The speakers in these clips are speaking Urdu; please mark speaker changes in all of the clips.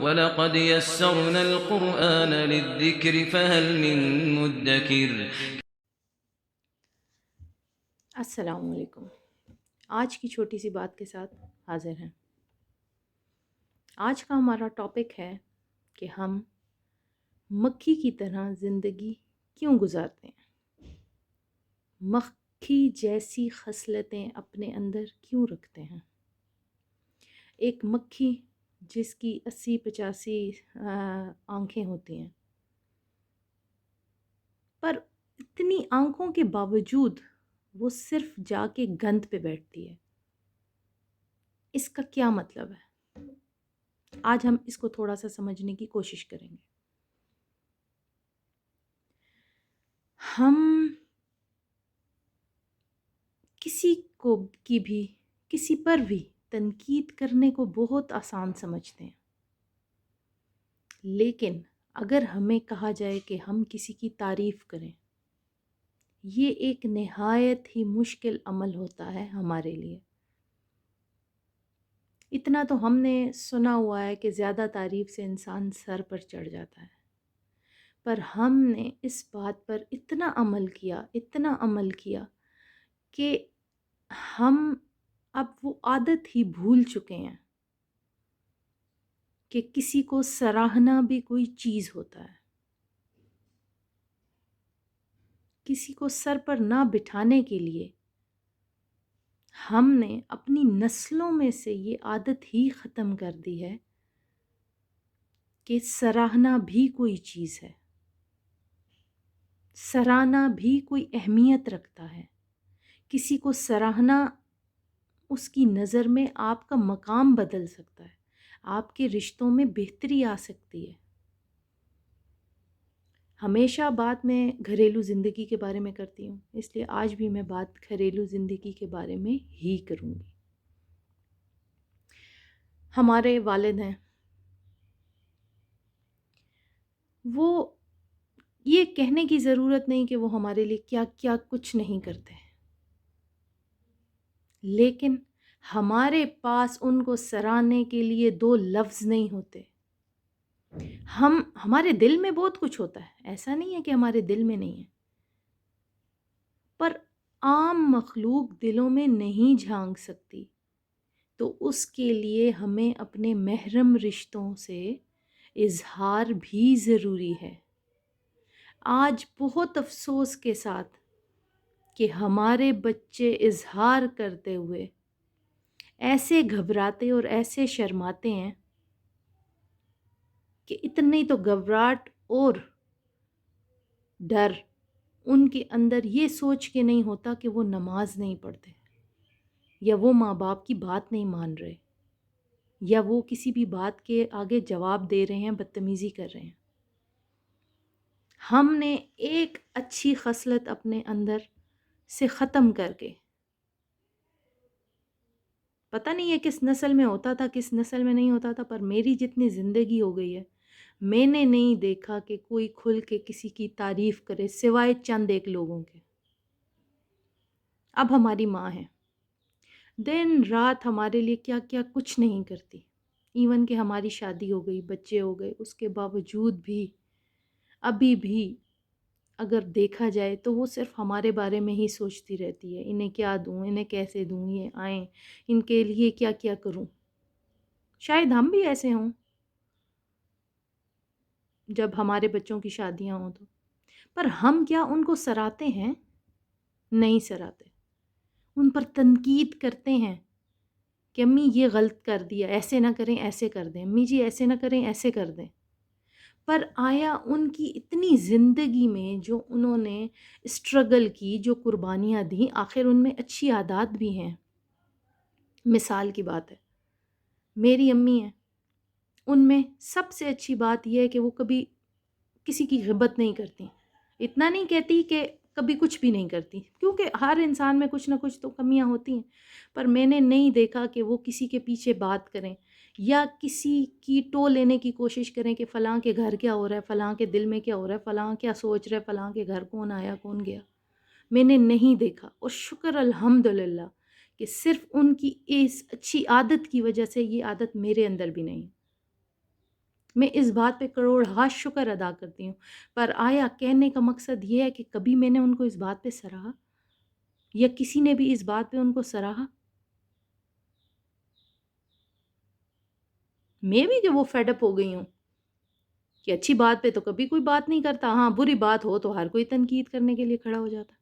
Speaker 1: وَلَقَدْ يَسَّرْنَا الْقُرْآنَ لِلذِّكْرِ فَهَلْ مِن مُّدَّكِرٍ۔
Speaker 2: السلام علیکم۔ آج کی چھوٹی سی بات کے ساتھ حاضر ہیں۔ آج کا ہمارا ٹاپک ہے کہ ہم مکھی کی طرح زندگی کیوں گزارتے ہیں، مکھی جیسی خصلتیں اپنے اندر کیوں رکھتے ہیں۔ ایک مکھی جس کی 80-85 آنکھیں ہوتی ہیں، پر اتنی آنکھوں کے باوجود وہ صرف جا کے گند پہ بیٹھتی ہے۔ اس کا کیا مطلب ہے؟ آج ہم اس کو تھوڑا سا سمجھنے کی کوشش کریں گے۔ ہم کسی پر بھی تنقید کرنے کو بہت آسان سمجھتے ہیں، لیکن اگر ہمیں کہا جائے کہ ہم کسی کی تعریف کریں، یہ ایک نہایت ہی مشکل عمل ہوتا ہے ہمارے لیے۔ اتنا تو ہم نے سنا ہوا ہے کہ زیادہ تعریف سے انسان سر پر چڑھ جاتا ہے، پر ہم نے اس بات پر اتنا عمل کیا کہ ہم اب وہ عادت ہی بھول چکے ہیں کہ کسی کو سراہنا بھی کوئی چیز ہوتا ہے۔ کسی کو سر پر نہ بٹھانے کے لیے ہم نے اپنی نسلوں میں سے یہ عادت ہی ختم کر دی ہے کہ سراہنا بھی کوئی چیز ہے، سراہنا بھی کوئی اہمیت رکھتا ہے۔ کسی کو سراہنا اس کی نظر میں آپ کا مقام بدل سکتا ہے، آپ کے رشتوں میں بہتری آ سکتی ہے۔ ہمیشہ بات میں گھریلو زندگی کے بارے میں کرتی ہوں، اس لیے آج بھی میں بات گھریلو زندگی کے بارے میں ہی کروں گی۔ ہمارے والد ہیں، وہ یہ کہنے کی ضرورت نہیں کہ وہ ہمارے لیے کیا کیا کچھ نہیں کرتے، لیکن ہمارے پاس ان کو سراہنے کے لیے 2 لفظ نہیں ہوتے۔ ہمارے دل میں بہت کچھ ہوتا ہے، ایسا نہیں ہے کہ ہمارے دل میں نہیں ہے، پر عام مخلوق دلوں میں نہیں جھانک سکتی، تو اس کے لیے ہمیں اپنے محرم رشتوں سے اظہار بھی ضروری ہے۔ آج بہت افسوس کے ساتھ کہ ہمارے بچے اظہار کرتے ہوئے ایسے گھبراتے اور ایسے شرماتے ہیں کہ اتنی تو گھبراہٹ اور ڈر ان کے اندر یہ سوچ کے نہیں ہوتا کہ وہ نماز نہیں پڑھتے، یا وہ ماں باپ کی بات نہیں مان رہے، یا وہ کسی بھی بات کے آگے جواب دے رہے ہیں، بدتمیزی کر رہے ہیں۔ ہم نے ایک اچھی خصلت اپنے اندر سے ختم کر کے، پتہ نہیں یہ کس نسل میں ہوتا تھا کس نسل میں نہیں ہوتا تھا، پر میری جتنی زندگی ہو گئی ہے، میں نے نہیں دیکھا کہ کوئی کھل کے کسی کی تعریف کرے سوائے چند ایک لوگوں کے۔ اب ہماری ماں ہے، دن رات ہمارے لیے کیا کیا کچھ نہیں کرتی، ایون کہ ہماری شادی ہو گئی، بچے ہو گئے، اس کے باوجود بھی ابھی بھی اگر دیکھا جائے تو وہ صرف ہمارے بارے میں ہی سوچتی رہتی ہے، انہیں کیا دوں، انہیں کیسے دوں، یہ آئیں، ان کے لیے کیا کیا کروں۔ شاید ہم بھی ایسے ہوں جب ہمارے بچوں کی شادیاں ہوں تو، پر ہم کیا ان کو سراہتے ہیں؟ نہیں سراہتے، ان پر تنقید کرتے ہیں کہ امی یہ غلط کر دیا، ایسے نہ کریں ایسے کر دیں، امی جی ایسے نہ کریں ایسے کر دیں۔ پر آیا ان کی اتنی زندگی میں جو انہوں نے اسٹرگل کی، جو قربانیاں دیں، آخر ان میں اچھی عادات بھی ہیں۔ مثال کی بات ہے، میری امی ہیں، ان میں سب سے اچھی بات یہ ہے کہ وہ کبھی کسی کی غیبت نہیں کرتی، اتنا نہیں کہتی کہ کبھی کچھ بھی نہیں کرتی، کیونکہ ہر انسان میں کچھ نہ کچھ تو کمیاں ہوتی ہیں، پر میں نے نہیں دیکھا کہ وہ کسی کے پیچھے بات کریں یا کسی کی ٹو لینے کی کوشش کریں کہ فلاں کے گھر کیا ہو رہا ہے، فلاں کے دل میں کیا ہو رہا ہے، فلاں کیا سوچ رہا ہے، فلاں کے گھر کون آیا کون گیا، میں نے نہیں دیکھا۔ اور شکر الحمدللہ کہ صرف ان کی اس اچھی عادت کی وجہ سے یہ عادت میرے اندر بھی نہیں۔ میں اس بات پہ کروڑ شکر ادا کرتی ہوں، پر آیا کہنے کا مقصد یہ ہے کہ کبھی میں نے ان کو اس بات پہ سراہا یا کسی نے بھی اس بات پہ ان کو سراہا؟ میں بھی جو وہ فیڈ اپ ہو گئی ہوں کہ اچھی بات پہ تو کبھی کوئی بات نہیں کرتا، ہاں بری بات ہو تو ہر کوئی تنقید کرنے کے لیے کھڑا ہو جاتا۔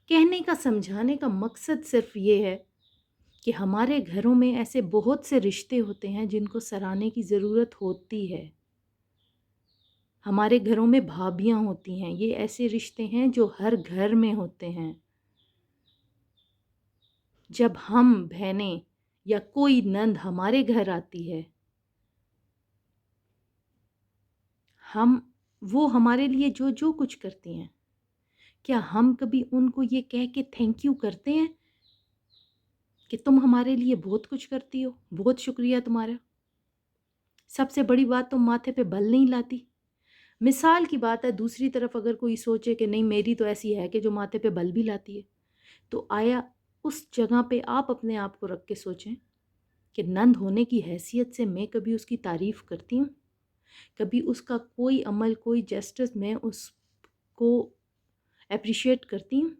Speaker 2: کہنے کا سمجھانے کا مقصد صرف یہ ہے کہ ہمارے گھروں میں ایسے بہت سے رشتے ہوتے ہیں جن کو سراہنے کی ضرورت ہوتی ہے۔ ہمارے گھروں میں بھابیاں ہوتی ہیں، یہ ایسے رشتے ہیں جو ہر گھر میں ہوتے ہیں۔ جب ہم بہنیں یا کوئی نند ہمارے گھر آتی ہے، وہ ہمارے لیے جو کچھ کرتی ہیں، کیا ہم کبھی ان کو یہ کہہ کے تھینک یو کرتے ہیں کہ تم ہمارے لیے بہت کچھ کرتی ہو، بہت شکریہ تمہارا؟ سب سے بڑی بات، تم ماتھے پہ بل نہیں لاتی۔ مثال کی بات ہے، دوسری طرف اگر کوئی سوچے کہ نہیں میری تو ایسی ہے کہ جو ماتھے پہ بل بھی لاتی ہے، تو آیا اس جگہ پہ آپ اپنے آپ کو رکھ کے سوچیں کہ نند ہونے کی حیثیت سے میں کبھی اس کی تعریف کرتی ہوں؟ کبھی اس کا کوئی عمل، کوئی جسٹس میں اس کو اپریشیٹ کرتی ہوں؟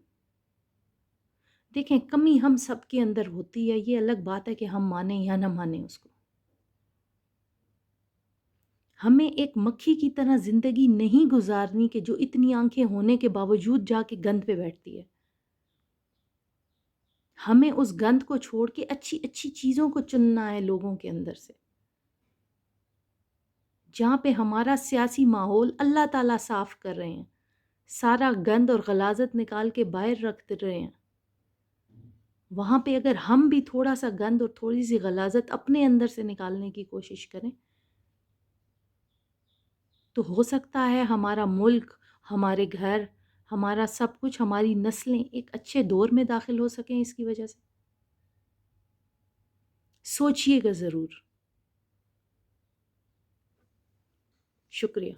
Speaker 2: دیکھیں، کمی ہم سب کے اندر ہوتی ہے، یہ الگ بات ہے کہ ہم مانیں یا نہ مانیں اس کو۔ ہمیں ایک مکھی کی طرح زندگی نہیں گزارنی کہ جو اتنی آنکھیں ہونے کے باوجود جا کے گند پہ بیٹھتی ہے۔ ہمیں اس گند کو چھوڑ کے اچھی اچھی چیزوں کو چننا ہے لوگوں کے اندر سے، جہاں پہ ہمارا سیاسی ماحول اللہ تعالیٰ صاف کر رہے ہیں، سارا گند اور غلاظت نکال کے باہر رکھ رہے ہیں، وہاں پہ اگر ہم بھی تھوڑا سا گند اور تھوڑی سی غلاظت اپنے اندر سے نکالنے کی کوشش کریں تو ہو سکتا ہے ہمارا ملک، ہمارے گھر، ہمارا سب کچھ، ہماری نسلیں ایک اچھے دور میں داخل ہو سکیں اس کی وجہ سے۔ سوچئے گا ضرور۔ شکریہ۔